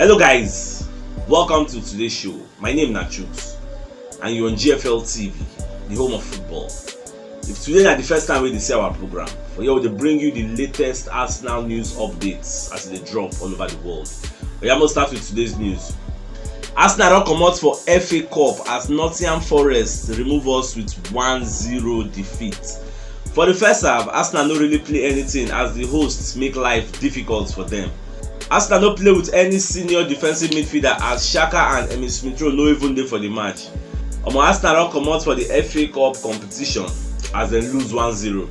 Hello guys, welcome to today's show. My name is Nachus and you're on GFL TV, the home of football. If today is the first time we see our program, for here we bring you the latest Arsenal news updates as they drop all over the world. We must start with today's news. Arsenal don comot for FA Cup as Nottingham Forest remove us with 1-0 defeat. For the first half, Arsenal no really play anything as the hosts make life difficult for them. Arsenal no play with any senior defensive midfielder as Xhaka and Emile Smith Rowe no even dey for the match. Arsenal don comot for the FA Cup competition as dem lose 1-0.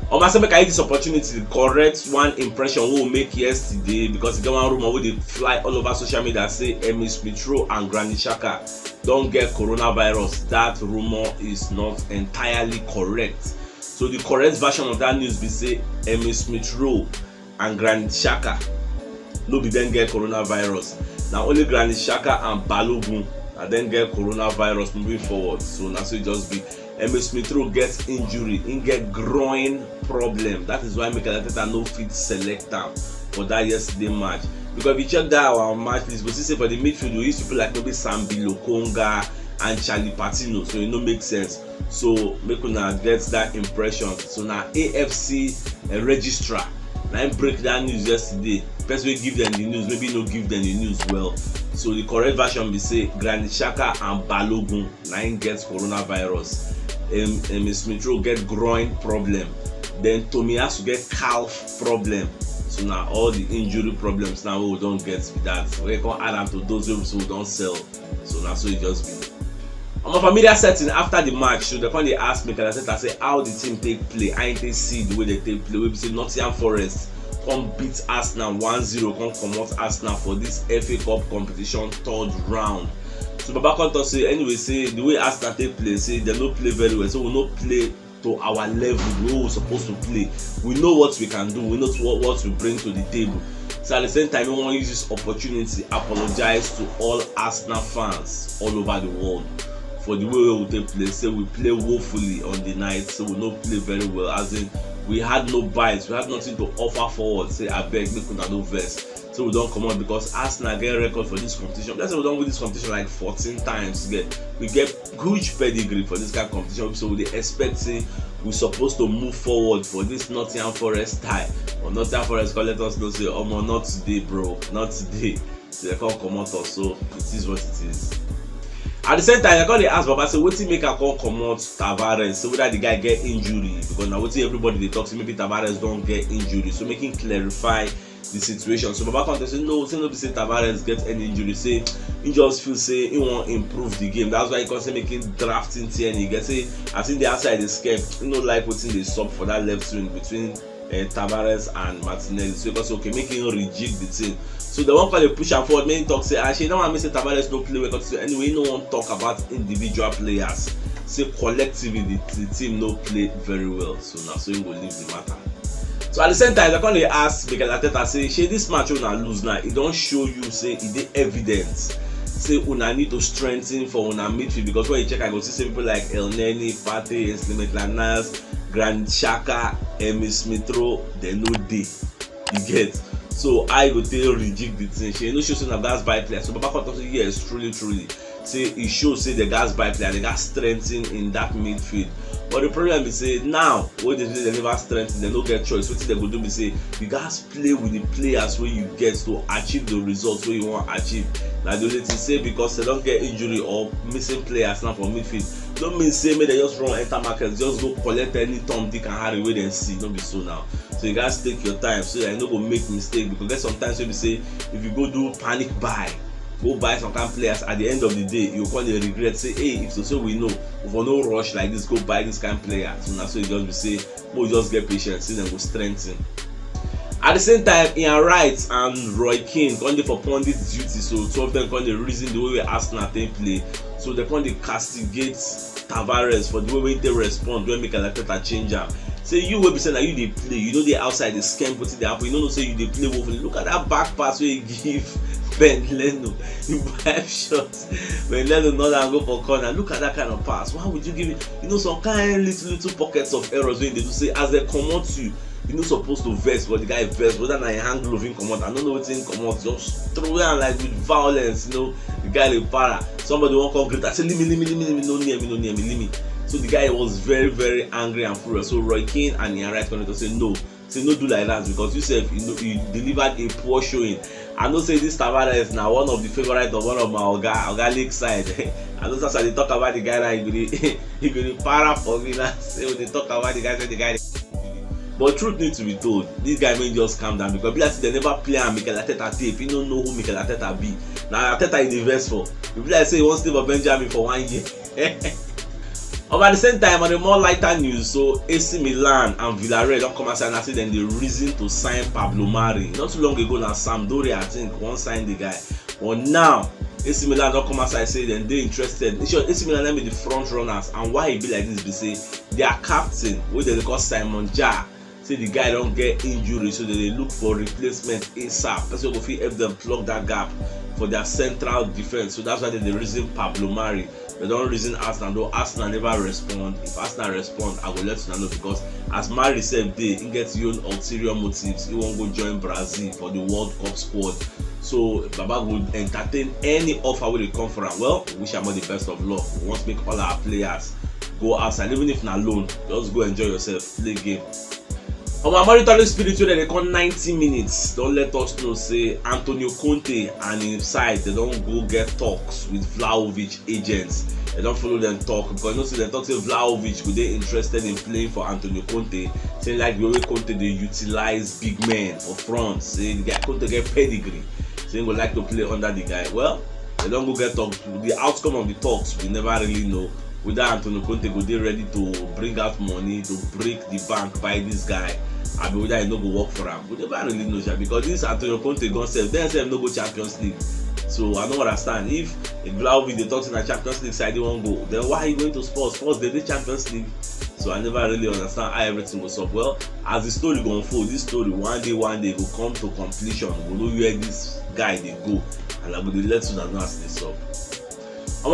I say make I use this opportunity to correct one impression we will make yesterday because e get one rumor wey dey fly all over social media say Emile Smith Rowe and Granit Xhaka don get coronavirus. That rumor is not entirely correct. So the correct version of that news be say Emile Smith Rowe and Granit Xhaka no be dem get coronavirus. Na only Granit Xhaka and Balogun na dem get coronavirus moving forward. So na so it just be. Emile Smith Rowe get injury, he get groin problem. That is why Mikel Arteta no fit select am for that yesterday match. Because if you check that our match list, you see say for the midfield we use people like maybe Sambi Lokonga and Charlie Patino, so it no make sense. So make una get that impression. So now AFC registrar na him break that news yesterday. Person wey give them the news maybe no give them the news well. So the correct version be say Granit Xhaka and Balogun na him get coronavirus. Emile Smith Rowe get groin problem. Then Tomiyasu get calf problem. So now all the injury problems now we don't get with that. We can add them to those wey we don't sell. So now so it just be. On a familiar setting after the match, so they come ask Mikel Arteta say how the team take play, how they see the way they take play. We say Nottingham Forest come beat Arsenal 1-0, come comot Arsenal for this FA Cup competition third round. So Baba come say anyway say the way Arsenal take play, say they no play very well, so we no play to our level we were supposed to play. We know what we can do, we know what we bring to the table. So at the same time, we want to use this opportunity to apologize to all Arsenal fans all over the world for the way we take play. Say we play woefully on the night, so we no play very well. As in, we had no bites, we had nothing to offer forward. Say I beg, make una no vex. So we don't come out because Arsenal get a record for this competition. Let's say we don't win this competition like 14 times. We get huge pedigree for this kind of competition. So we expect say we're supposed to move forward for this Nottingham Forest tie. Or Nottingham Forest can let us know say, oh man, not today, bro, not today. So they can't come out us. So it is what it is. At the same time, I got to ask Baba, say, wetin make I come comot Tavares? So whether the guy get injury, because now wetin everybody they talk to, maybe Tavares don't get injury. So making clarify the situation. So Baba come say no, say say Tavares get any injury. Say he just feel say he want improve the game. That's why he can say making drafting TN. Get say I think the outside is scared. He no like wetin they sub for that left wing between Tavares and Martinelli. So because okay, making rejig the thing. So the one call they push and forward, main talk say actually don't want me say Tavares no play well. So anyway, no one talk about individual players. Say collectively the team no play very well. So now so he go leave the matter. So at the same time, they ask Mikel Arteta say, "Shey this match una lose now, it don't show you say it dey evidence. Say una need to strengthen for una midfield because when you check, I go see people like El Neni, Partey, Slimani, Granit Xhaka, Emile Smith Rowe, they no dey. You get." So I go tell reject the thing. She no show say na gas buy player. So Baba Koto say yes, truly. Say it shows say the gas buy player, they got strengthen in that midfield. But the problem is say now when they never strengthen, they no get choice. What they go do be say you guys play with the players where you get to achieve the results where you want to achieve. Now the only thing say because they don't get injury or missing players now from midfield, don't mean say may they just run enter market, just go collect any Tom, Dick and Harry where they see. Don't be so now. So you guys take your time so that you no go make mistake because there's sometimes when you say if you go do panic buy, go buy some kind of players at the end of the day you call the regret say hey if so we know if we no rush like this go buy this kind of player. So now so you just be say we just get patience see them go strengthen. At the same time Ian Wright and Roy Keane come dey for pundit duty, so two of them come dey reason the way we Arsenal take play, so they come dey castigate Tavares for the way they respond when Mikel Arteta change am. Say you will be saying that you dey play, you know they outside the scam wetin dey happen, you know say you dey play woefully. Look at that back pass wey you give Ben Leno, you 5 shots. Ben Leno not go for corner. Look at that kind of pass. Why would you give it? You know some kind little pockets of errors when they do say as they come out to you, you no supposed to vex, but the guy vex, whether na him hand glove him comot, I no know wetin him comot, just throw am like with violence, you know, the guy dey para. Somebody wan come greet am, say leave me, no near me, leave me. So the guy was very, very angry and furious. So Roy Keane and Ian Wright connector say no do like that, because you sef you delivered a poor showing. I know say this Tavares na one of the favourite of one of my oga Lakeside. I know as I dey talk about the guy now, he go dey para for me now. Say when they talk about the guy, say the guy. But truth need to be told, this guy may just calm down, because like they never play am Mikel Arteta tape. You don't know who Mikel Arteta be. Now Arteta is the best for. You be like say he wan stay for Benjamin for 1 year. But at the same time, on the more lighter news, so AC Milan and Villarreal don come outside and say dem dey reason to sign Pablo Mari. Not too long ago na Sampdoria I think wan sign the guy, but now AC Milan don come outside say dem dey interested. In short, AC Milan be the front runners, and why e be like this be say their captain wey dem dey call Simon Jahr say the guy don get injury, so they look for replacement ASAP. Person go fit help them plug that gap for their central defense. So that's why they reason Pablo Mari. They don't reason Arsenal, though Arsenal never respond. If Arsenal respond, I will let you know, because as Mari said, he gets his own ulterior motives. He won't go join Brazil for the World Cup squad. So Baba would entertain any offer where they come from. Well, we wish him all the best of luck. We want to make all our players go outside, even if not alone. Just go enjoy yourself, play game. On my monetary spirit, they call 90 minutes. Don't let us know, say Antonio Conte and his side, they don't go get talks with Vlahovic agents. They don't follow them talk, because you know, say they talk say Vlahovic could they interested in playing for Antonio Conte, saying like the way Conte they utilize big men up front, saying the guy Conte get pedigree, saying would like to play under the guy. Well, they don't go get talks. The outcome of the talks we never really know. Whether Antonio Conte go dey ready to bring out money to break the bank by this guy, I mean whether he no go work for him. We never really know, because this Antonio Conte gone sef, then sef no go Champions League. So I don't understand. If Vlahovic they talk in the Champions League side, they won't go, then why are you going to Spurs? Spurs they did Champions League. So I never really understand how everything was up. Well, as the story go unfold, this story one day will come to completion. We know where this guy they go, and I will let you know as this up.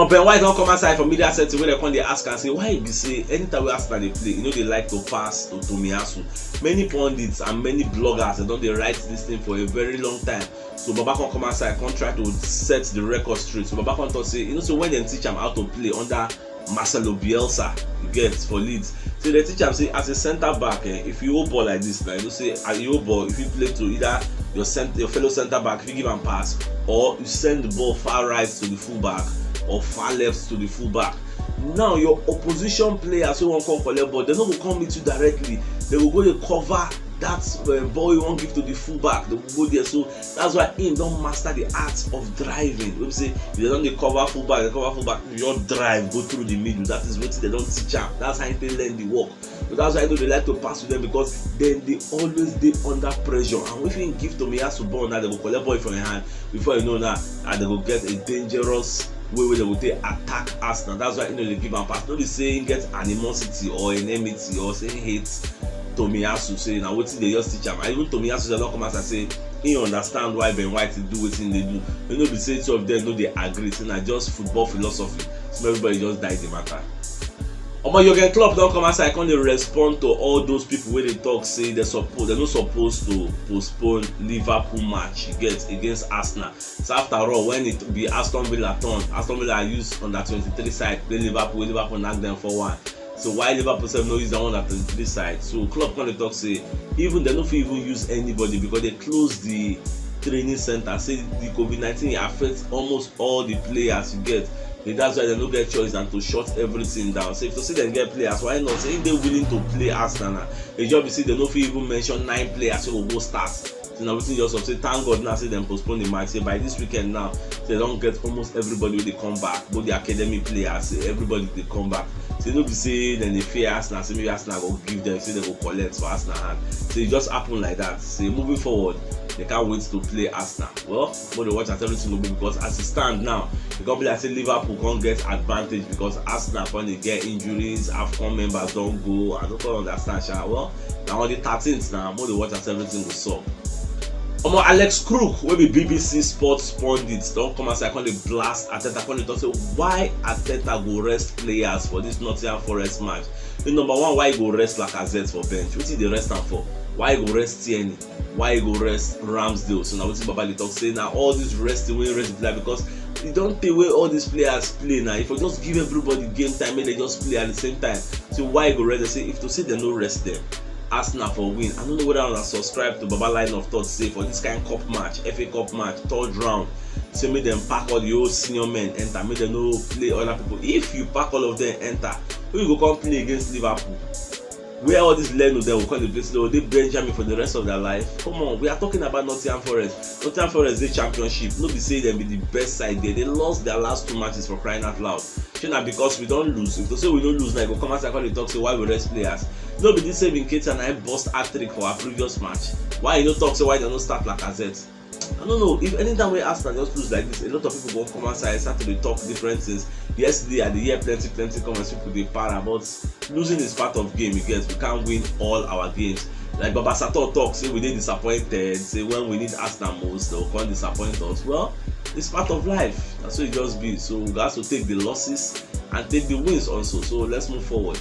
Ben White don't come outside for media setting where they come, they ask and say why e be say anytime we Arsenal they play, they like to pass to Tomiyasu. Many pundits and many bloggers they don't write this thing for a very long time. So Baba can come outside, can try to set the record straight. So Baba can talk say, so when they teach him how to play under Marcelo Bielsa, you get for Leeds. So they teach him say as a centre back, if you hold ball like this, like you say as you hold ball, if you play to either your fellow centre back, if you give him pass, or you send the ball far right to the full back, or far left to the fullback. Now your opposition players who won't come collect ball, they no go come meet you directly. They will go to cover that ball you won't give to the fullback. They will go there. So that's why him don't master the art of driving. We say if they don't cover fullback, you just drive, go through the middle. That is what they don't teach them. That's how they learn the work. So that's why they like to pass with them, because then they always dey under pressure. And if you give Tomiyasu ball now, they will collect ball from your hand. Before you know that, and they will get a dangerous way they will take attack Arsenal. That's why they give him pass. Don't be saying get animosity or enmity or saying hate Tomiyasu. Say now what they just teach him. And even Tomiyasu they don't come out and say he understand why Ben White do what they do. You know, be say two of them know they agree. Say na just football philosophy. So everybody just die the matter. Jurgen Klopp don't come outside, can they respond to all those people where they talk say they're not supposed to postpone Liverpool match against Arsenal. So after all, when it be Aston Villa turn, Aston Villa used on that 23 side, play Liverpool knock them 4-1. So why Liverpool self no use that one at 23 side? So Klopp can they talk say even they don't even use anybody, because they close the training center. Say the COVID-19 affects almost all the players you get. That's why they don't get choice than to shut everything down. So if to see them get players, why not? Say if they're willing to play Arsenal, the job is see they don't even mention 9 players who will go start. So now everything just say thank God now say them postpone the match. Say by this weekend now, they don't get almost everybody when they come back. Both the academy players, everybody they come back. So they don't be say then they fear Arsenal. Say maybe Arsenal will give them, say they will collect for Arsenal hand. So it just happen like that. Say moving forward, they can't wait to play Arsenal. Well, more they watch at everything will be, because as it stand now, the company I say Liverpool can't get advantage because Arsenal when they get injuries, AFCON members don't go. I don't understand. Well, now on the 13th now, more they watch at everything will solve. Alex Crook, wey be BBC Sports pundit, don come outside come dey blast Arteta, come dey talk say why Arteta go rest players for this Nottingham Forest match. Number one, why he go rest Lacazette for bench? Wetin dey rest am for? Why go rest Tierney? Why go rest Ramsdale? So now wetin Baba dey talk say na all this resting wey rest the player because e don tey wey all these players play now. If you just give everybody game time make dem just play at the same time, so why go rest dem? Say if to say dem no rest dem, Arsenal for win. I no know whether una subscribe to Baba line of thought say for this kind cup match, FA Cup match, third round, say make dem pack all the old senior men enter, make dem no play other people. If you pack all of them enter, who you go come play against Liverpool? Where all these Leno dem will come dey play, so they Benjamin for the rest of their life? Come on, we are talking about Nottingham Forest. Nottingham Forest dey championship. No be say dem be the best side there. They lost their last 2 matches for crying out loud. Shey na because we don lose? If to say we no lose now, go come outside come dey talk say why we rest players. No be this same Nketiah na him burst hat-trick for our previous match. Why you no talk say why dem no start Lacazette? I don't know. If anytime we Arsenal just lose like this, a lot of people go come outside start to dey talk different things. Yesterday I dey hear plenty comments, people dey para, but losing is part of game. You get, we can't win all our games. Like Baba Sato talk say we dey disappointed, say when we need Arsenal most they will come disappoint us. Well, it's part of life. That's what it just be. So we got to take the losses and take the wins also. So let's move forward.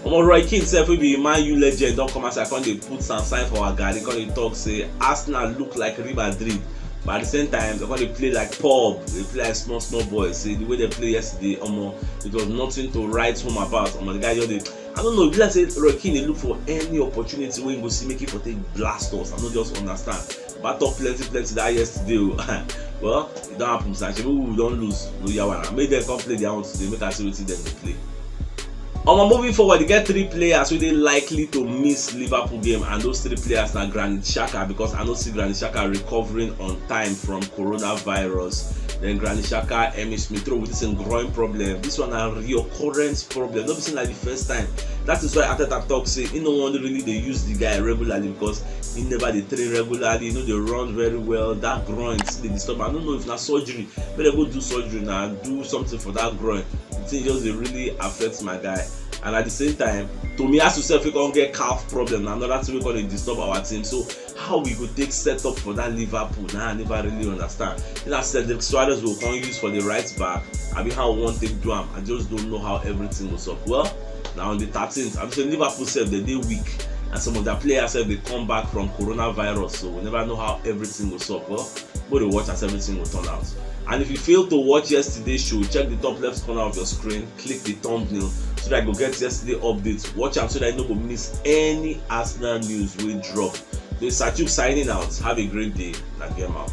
Roy Keane sef wey be Man U legend don come outside come dey put some sign for our garden, come dey talk say Arsenal look like Real Madrid, but at the same time they come dey play like pub, they play like small boys. Say the way they play yesterday, it was nothing to write home about. The guy just dey, I don't know, if like say Roy Keane dey look for any opportunity wey he go see make him for take blast us. I no just understand. But talk plenty that yesterday. Well, it don happen sha. We don lose, no yawa. Make dem come play their own today, make I see wetin dem dey play. Moving forward, you get 3 players wey dey likely to miss Liverpool game, and those 3 players na Granit Xhaka, because I no see Granit Xhaka recovering on time from coronavirus. Then Granit Xhaka, Emile Smith Rowe with this groin problem. This one na recurrent problem. No be say na the first time. That is why Arteta talk say he no wan really dey use the guy regularly because he never dey train regularly. He no dey run very well. That groin still dey disturb. I don't know if na surgery. Make dem go do surgery na, do something for that groin. The thing just dey really affect my guy. And at the same time, Tomiyasu sef we come get calf problem, na another thing we come dey disturb our team. So how we go take set up for that Liverpool? Nah, I never really understand. Then I said the Suarez will come use for the right back. I mean how we want take do am. I just don't know how everything goes up. Well, now on the 13th, I'm saying Liverpool sef they dey weak, and some of their players sef they come back from coronavirus. So we never know how everything goes up. Well, go to watch as everything will turn out. And if you failed to watch yesterday's show, check the top left corner of your screen, click the thumbnail so that you go get yesterday updates. Watch am so that you no go miss any Arsenal news wey drop. So it's Sachuk signing out. Have a great day and get out.